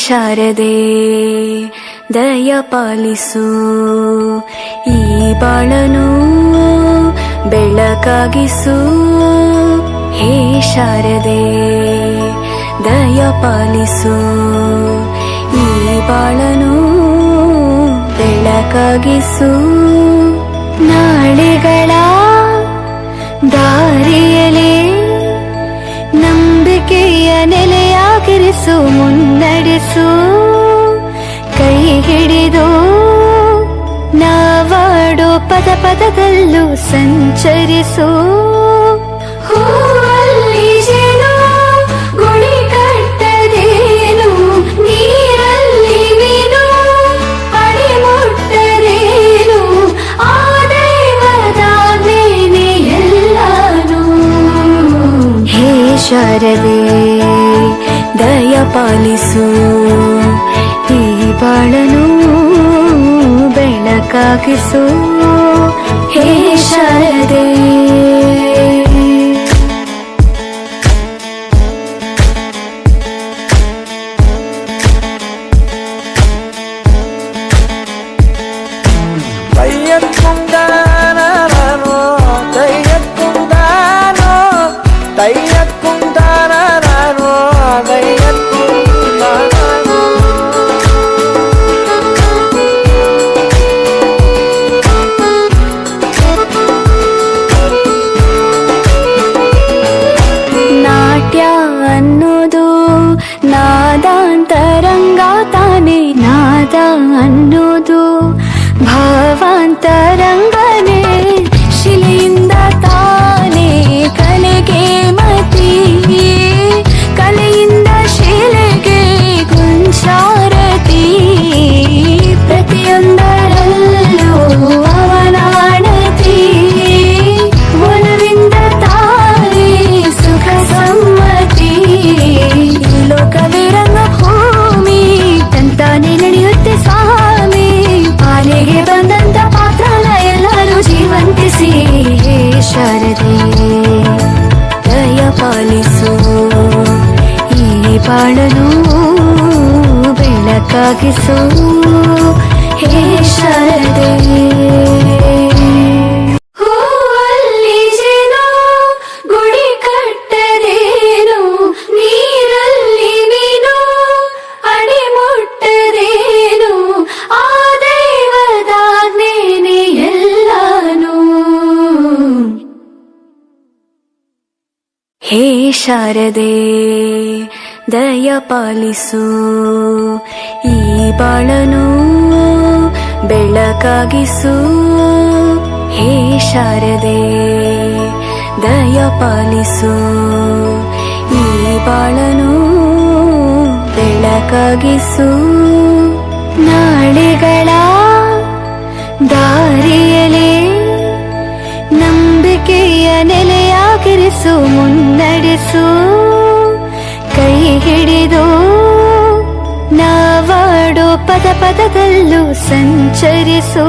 ಶಾರದೆ ದಯ ಪಾಲಿಸು, ಈ ಬಾಳನು ಬೆಳಕಾಗಿಸು. ಹೇ ಶಾರದೆ ದಯ ಪಾಲಿಸು, ಈ ಬಾಳನು ಬೆಳಕಾಗಿಸು. ನಾಳೆಗಳ ದಾರಿಯಲೇ ನಂಬಿಕೆಯ ನೆಲೆಯಾಗಿರಿಸು, ಮುನ್ನಡೆಸು. ಕೈ ಹಿಡಿದು ನಾವಾಡೋ ಪದ ಪದದಲ್ಲೂ ಸಂಚರಿಸು. ಹೂವಲ್ಲಿ ಜೇನು ಗುಳಿ ಕಟ್ಟದೇನು, ನೀರಲ್ಲಿ ಮೀನು ಅಡಿ ಮುಟ್ಟದೇನು, ಆ ದೈವದಾಜ್ಞೆನೇ ಎಲ್ಲಾನು. ಹೇ ಶಾರದೆ ದಯ ಪಾಲಿಸು, ಈ ಬಾಳನು ಬೆಳಕಾಗಿಸು. ಹೇ ಶಾರದೆ ಅನ್ನೋದು ನಾದಾಂತರಂಗ ತಾನೆ, ನಾದ ಅನ್ನೋದು ಭಾವಾಂತರಂಗನೇ. ಶಿಲೆಯಿಂದ ತಾನೇ ಕಲೆಗೆ ಮತಿ, ಕಲೆಯಿಂದ ಶಿಲೆಗೆ ಗುಂಚಾರತಿ. ಪ್ರತಿಯೊಂದರಲ್ಲೂ ಅವನಾಣತಿ, ಒಲವಿಂದ ತಾನೇ ಸುಖ ಸಮ್ಮತಿ. ಲೋಕವಿರಂಗ ಭೂಮಿ ತಂತಾನೆ ನಡೆಯುತ್ತೆ ಸ್ವಾಮಿ, ಪಾಲಿಗೆ ಬಂದಂತ ಪಾತ್ರನ ಎಲ್ಲರೂ ಜೀವಂತಿಸಿ. ಹೇ ಶಾರದೆ ದಯ ಪಾಲಿಸು, ಈ ಬಾಳನು ಬೆಳಕಾಗಿಸು. ಹೇ ಶಾರದೆ ಹೇ ಶಾರದೆ ದಯ ಪಾಲಿಸು, ಈ ಬಾಳನು ಬೆಳಕಾಗಿಸು. ಹೇ ಶಾರದೆ ದಯ ಪಾಲಿಸು, ಈ ಬಾಳನು ಬೆಳಕಾಗಿಸು. ನಾಳೆಗಳ ದಾರಿಯಲೇ ನಂಬಿಕೆಯ ನೆಲೆಯಾಗಿರಿಸು, ಮುನ್ನಡೆಸು. ಕೈ ಹಿಡಿದು ನಾವಾಡೋ ಪದ ಪದದಲ್ಲೂ ಸಂಚರಿಸು.